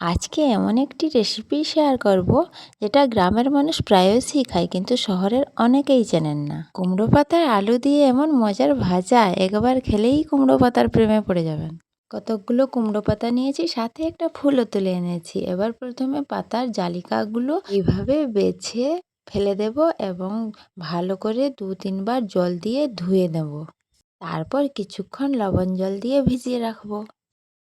আজকে এমন একটি রেসিপি শেয়ার করব যেটা গ্রামের মানুষ প্রায়শই খায় কিন্তু শহরের অনেকেই চেনেন না। কুমড়ো পাতার আলু দিয়ে এমন মজার ভাজা একবার খেলেই কুমড়ো পাতার প্রেমে পড়ে যাবেন। কতকগুলো কুমড়ো পাতা নিয়েছি, সাথে একটা ফুলও তুলে এনেছি। এবার প্রথমে পাতার জালিকাগুলো এইভাবে বেছে ফেলে দেব এবং ভালো করে 2-3 বার জল দিয়ে ধুয়ে নেব। তারপর কিছুক্ষণ লবণ জল দিয়ে ভিজিয়ে রাখবো।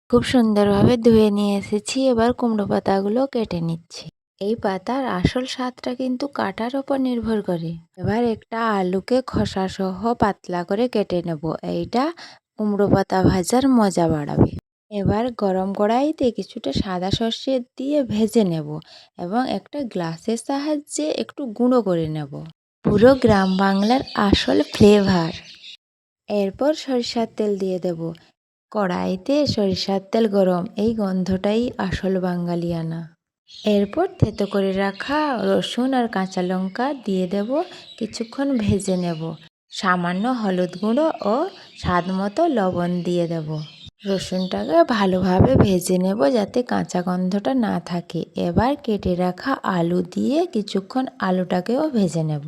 খুব সুন্দরভাবে ধুয়ে নিয়ে এসেছি। এবার কুমড়ো পাতাগুলো কেটে নিচ্ছি। এই পাতার আসল স্বাদটা কিন্তু কাটার ওপর নির্ভর করে। এবার একটা আলুকে খোসা সহ পাতলা করে কেটে নেব। এইটা কুমড়ো পাতা ভাজার মজা বাড়াবে। এবার গরম কড়াইতে কিছুটা সাদা সর্ষে দিয়ে ভেজে নেব এবং একটা গ্লাসের সাহায্যে একটু গুঁড়ো করে নেব। পুরো গ্রাম বাংলার আসল ফ্লেভার। এরপর সরিষার তেল দিয়ে দেব। কড়াইতে সরিষার তেল গরম, এই গন্ধটাই আসল বাঙালিয়ানা। এরপর থেতো করে রাখা রসুন আর কাঁচা লঙ্কা দিয়ে দেব। কিছুক্ষণ ভেজে নেব। সামান্য হলুদ গুঁড়ো ও স্বাদ মতো লবণ দিয়ে দেব। রসুনটাকে ভালোভাবে ভেজে নেব যাতে কাঁচা গন্ধটা না থাকে। এবার কেটে রাখা আলু দিয়ে কিছুক্ষণ আলুটাকেও ভেজে নেব।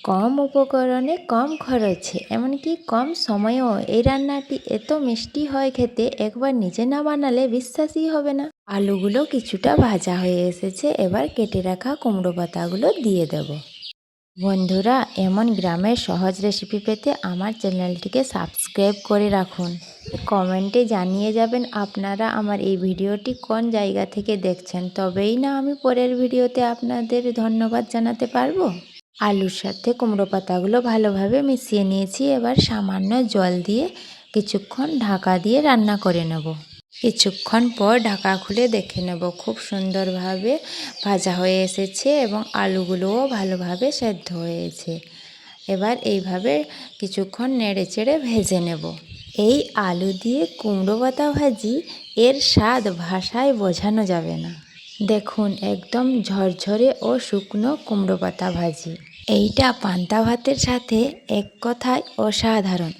কম উপকরণে কম খরচে এমনকি কম সময়েও এই রান্নাটি এত মিষ্টি হয় খেতে, একবার নিজে না বানালে বিশ্বাসই হবে না। আলুগুলো কিছুটা ভাজা হয়ে এসেছে। এবার কেটে রাখা কুমড়ো পাতাগুলো দিয়ে দেব। বন্ধুরা, এমন গ্রামের সহজ রেসিপি পেতে আমার চ্যানেলটিকে সাবস্ক্রাইব করে রাখুন। কমেন্টে জানিয়ে যাবেন আপনারা আমার এই ভিডিওটি কোন জায়গা থেকে দেখছেন, তবেই না আমি পরের ভিডিওতে আপনাদের ধন্যবাদ জানাতে পারবো। আলুর সাথে কুমড়ো পাতাগুলো ভালোভাবে মিশিয়ে নিয়েছি। এবার সামান্য জল দিয়ে কিছুক্ষণ ঢাকা দিয়ে রান্না করে নেব। কিছুক্ষণ পর ঢাকা খুলে দেখে নেব খুব সুন্দরভাবে ভাজা হয়ে এসেছে এবং আলুগুলোও ভালোভাবে সেদ্ধ হয়েছে। এবার এইভাবে কিছুক্ষণ নেড়ে চেড়ে ভেজে নেব। এই আলু দিয়ে কুমড়ো পাতা ভাজি, এর স্বাদ ভাষায় বোঝানো যাবে না। দেখুন, একদম ঝরঝরে ও শুকনো কুমড়ো পাতা ভাজি। এইটা পান্তা ভাতের সাথে এক কথায় অসাধারণ।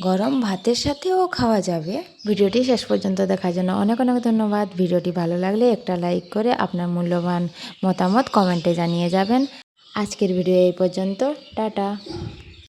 গরম ভাতের সাথেও খাওয়া যাবে। ভিডিওটি শেষ পর্যন্ত দেখার জন্য অনেক অনেক ধন্যবাদ। ভিডিওটি ভালো লাগলে একটা লাইক করে আপনার মূল্যবান মতামত কমেন্টে জানিয়ে যাবেন। আজকের ভিডিও এই পর্যন্ত। টাটা।